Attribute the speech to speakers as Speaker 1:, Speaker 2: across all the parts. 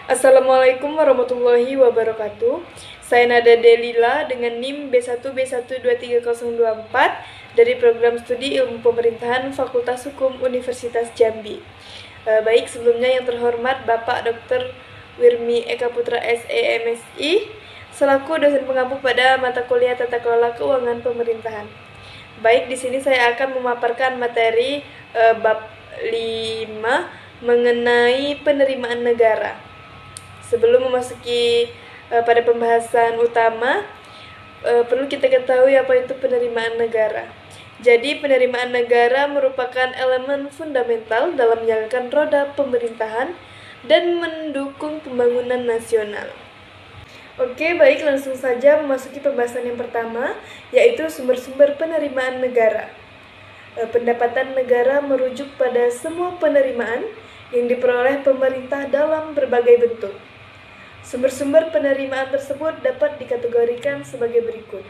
Speaker 1: Assalamualaikum warahmatullahi wabarakatuh. Saya Nada Delila dengan NIM B1B12304 dari program studi Ilmu Pemerintahan Fakultas Hukum Universitas Jambi. Baik, sebelumnya yang terhormat Bapak Dr. Wirmi Eka Putra SEMSI selaku dosen pengampu pada mata kuliah Tata Kelola Keuangan Pemerintahan. Baik, di sini saya akan memaparkan materi bab 5 mengenai penerimaan negara. Sebelum memasuki pada pembahasan utama, perlu kita ketahui apa itu penerimaan negara. Jadi, penerimaan negara merupakan elemen fundamental dalam menjalankan roda pemerintahan dan mendukung pembangunan nasional. Oke, baik, langsung saja memasuki pembahasan yang pertama, yaitu sumber-sumber penerimaan negara. Pendapatan negara merujuk pada semua penerimaan yang diperoleh pemerintah dalam berbagai bentuk. Sumber-sumber penerimaan tersebut dapat dikategorikan sebagai berikut.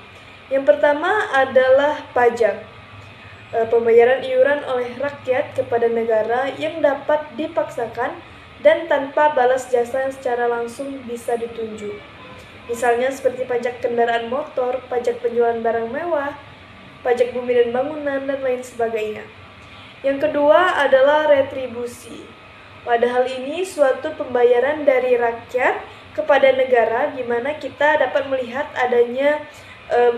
Speaker 1: Yang pertama adalah pajak. Pembayaran iuran oleh rakyat kepada negara yang dapat dipaksakan dan tanpa balas jasa yang secara langsung bisa ditunjuk. Misalnya seperti pajak kendaraan motor, pajak penjualan barang mewah, pajak bumi dan bangunan, dan lain sebagainya. Yang kedua adalah retribusi. Pada hal ini suatu pembayaran dari rakyat kepada negara di mana kita dapat melihat adanya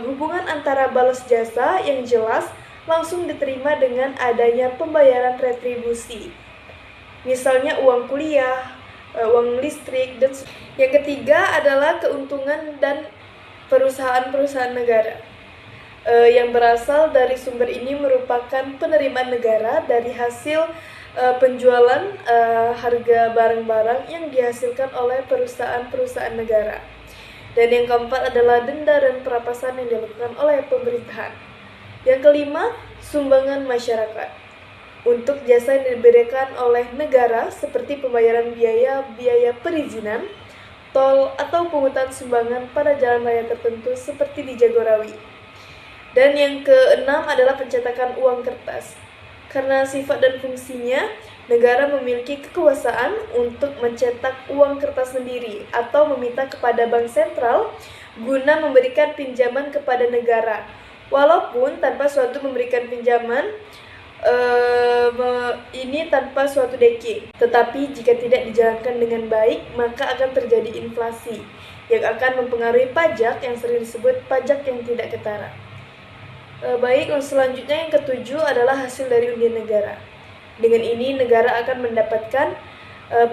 Speaker 1: hubungan antara balas jasa yang jelas langsung diterima dengan adanya pembayaran retribusi. Misalnya uang kuliah, uang listrik, dan yang ketiga adalah keuntungan dan perusahaan-perusahaan negara. Yang berasal dari sumber ini merupakan penerimaan negara dari hasil penjualan harga barang-barang yang dihasilkan oleh perusahaan-perusahaan negara. Dan yang keempat adalah denda dan perampasan yang dilakukan oleh pemerintahan. Yang kelima, sumbangan masyarakat. Untuk jasa yang diberikan oleh negara seperti pembayaran biaya perizinan, tol, atau pungutan sumbangan pada jalan raya tertentu seperti di Jagorawi. Dan yang keenam adalah pencetakan uang kertas. Karena sifat dan fungsinya, negara memiliki kekuasaan untuk mencetak uang kertas sendiri atau meminta kepada bank sentral guna memberikan pinjaman kepada negara. Walaupun tanpa suatu memberikan pinjaman, ini tanpa suatu backing. Tetapi jika tidak dijalankan dengan baik, maka akan terjadi inflasi yang akan mempengaruhi pajak yang sering disebut pajak yang tidak ketara. Baik, selanjutnya yang ketujuh adalah hasil dari undian negara. Dengan ini negara akan mendapatkan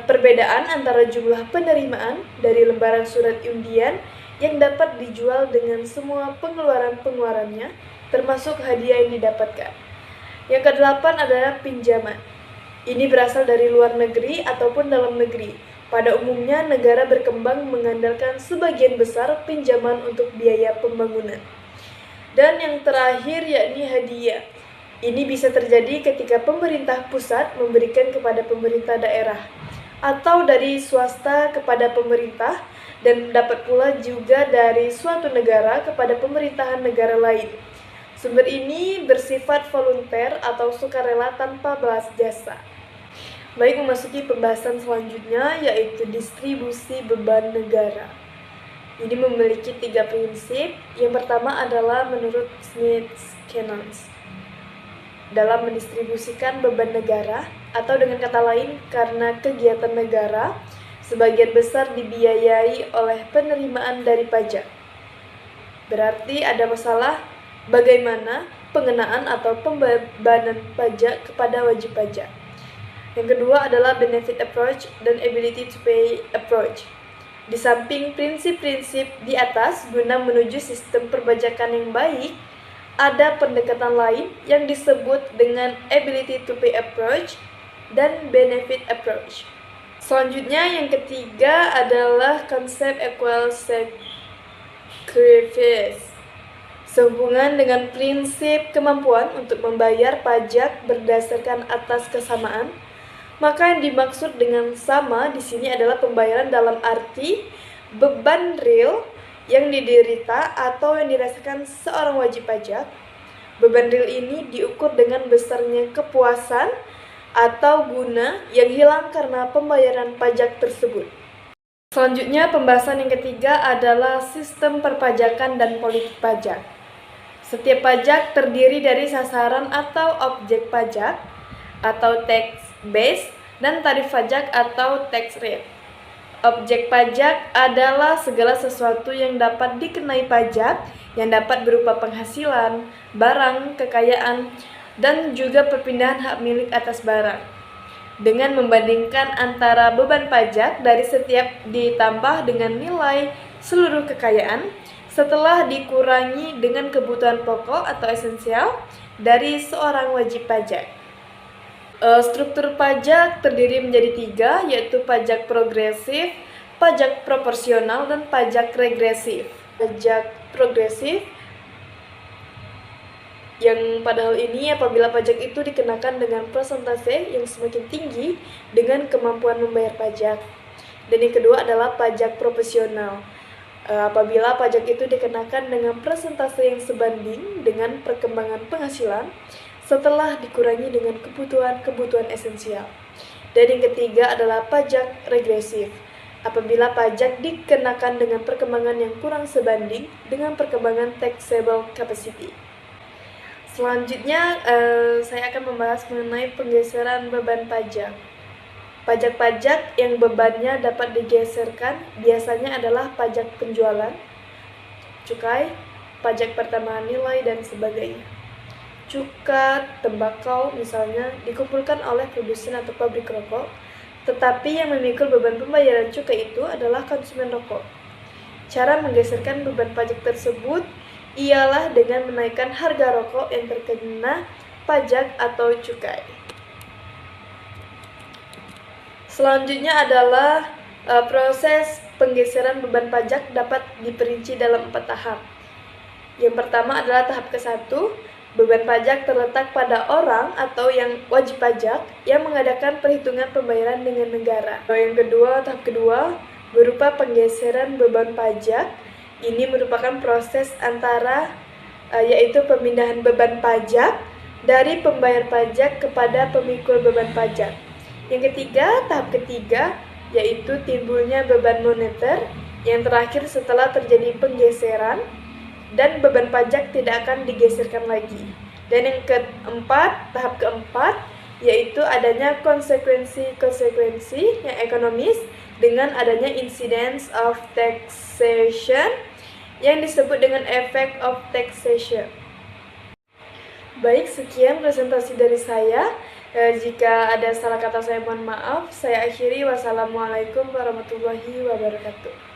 Speaker 1: perbedaan antara jumlah penerimaan dari lembaran surat undian yang dapat dijual dengan semua pengeluaran-pengeluarannya, termasuk hadiah yang didapatkan. Yang kedelapan adalah pinjaman. Ini berasal dari luar negeri ataupun dalam negeri. Pada umumnya negara berkembang mengandalkan sebagian besar pinjaman untuk biaya pembangunan. Dan yang terakhir yakni hadiah. Ini bisa terjadi ketika pemerintah pusat memberikan kepada pemerintah daerah atau dari swasta kepada pemerintah, dan dapat pula juga dari suatu negara kepada pemerintahan negara lain. Sumber ini bersifat volunter atau sukarela tanpa balas jasa. Baik, memasuki pembahasan selanjutnya yaitu distribusi beban negara. Ini memiliki 3 prinsip. Yang pertama adalah menurut Smith-Canons. Dalam mendistribusikan beban negara, atau dengan kata lain, karena kegiatan negara sebagian besar dibiayai oleh penerimaan dari pajak. Berarti ada masalah bagaimana pengenaan atau pembebanan pajak kepada wajib pajak. Yang kedua adalah benefit approach dan ability to pay approach. Di samping prinsip-prinsip di atas guna menuju sistem perpajakan yang baik, ada pendekatan lain yang disebut dengan ability to pay approach dan benefit approach. Selanjutnya yang ketiga adalah konsep equal sacrifice. Sehubungan dengan prinsip kemampuan untuk membayar pajak berdasarkan atas kesamaan, maka yang dimaksud dengan sama di sini adalah pembayaran dalam arti beban real yang diderita atau yang dirasakan seorang wajib pajak. Beban real ini diukur dengan besarnya kepuasan atau guna yang hilang karena pembayaran pajak tersebut. Selanjutnya, pembahasan yang ketiga adalah sistem perpajakan dan politik pajak. Setiap pajak terdiri dari sasaran atau objek pajak atau tax base dan tarif pajak atau tax rate. Objek pajak adalah segala sesuatu yang dapat dikenai pajak yang dapat berupa penghasilan, barang, kekayaan, dan juga perpindahan hak milik atas barang. Dengan membandingkan antara beban pajak dari setiap ditambah dengan nilai seluruh kekayaan setelah dikurangi dengan kebutuhan pokok atau esensial dari seorang wajib pajak. Struktur pajak terdiri menjadi 3, yaitu pajak progresif, pajak proporsional, dan pajak regresif. Pajak progresif yang pada hal ini apabila pajak itu dikenakan dengan persentase yang semakin tinggi dengan kemampuan membayar pajak. Dan yang kedua adalah pajak proporsional. Apabila pajak itu dikenakan dengan persentase yang sebanding dengan perkembangan penghasilan setelah dikurangi dengan kebutuhan esensial. Dan yang ketiga adalah pajak regresif. Apabila pajak dikenakan dengan perkembangan yang kurang sebanding dengan perkembangan taxable capacity. Selanjutnya, saya akan membahas mengenai penggeseran beban pajak. Pajak-pajak yang bebannya dapat digeserkan biasanya adalah pajak penjualan, cukai, pajak pertambahan nilai, dan sebagainya. Cukai tembakau misalnya dikumpulkan oleh produsen atau pabrik rokok, tetapi yang memikul beban pembayaran cukai itu adalah konsumen rokok. Cara menggeserkan beban pajak tersebut ialah dengan menaikkan harga rokok yang terkena pajak atau cukai. Selanjutnya adalah proses penggeseran beban pajak dapat diperinci dalam 4 tahap. Yang pertama adalah tahap ke-1, beban pajak terletak pada orang atau yang wajib pajak yang mengadakan perhitungan pembayaran dengan negara. Yang kedua, tahap kedua, berupa penggeseran beban pajak. Ini merupakan proses antara yaitu pemindahan beban pajak dari pembayar pajak kepada pemikul beban pajak. Yang ketiga, tahap ketiga, yaitu timbulnya beban moneter. Yang terakhir setelah terjadi penggeseran dan beban pajak tidak akan digeserkan lagi. Dan yang keempat, tahap keempat, yaitu adanya konsekuensi yang ekonomis dengan adanya incidence of taxation yang disebut dengan effect of taxation. Baik, sekian presentasi dari saya. Jika ada salah kata saya mohon maaf. Saya akhiri. Wassalamualaikum warahmatullahi wabarakatuh.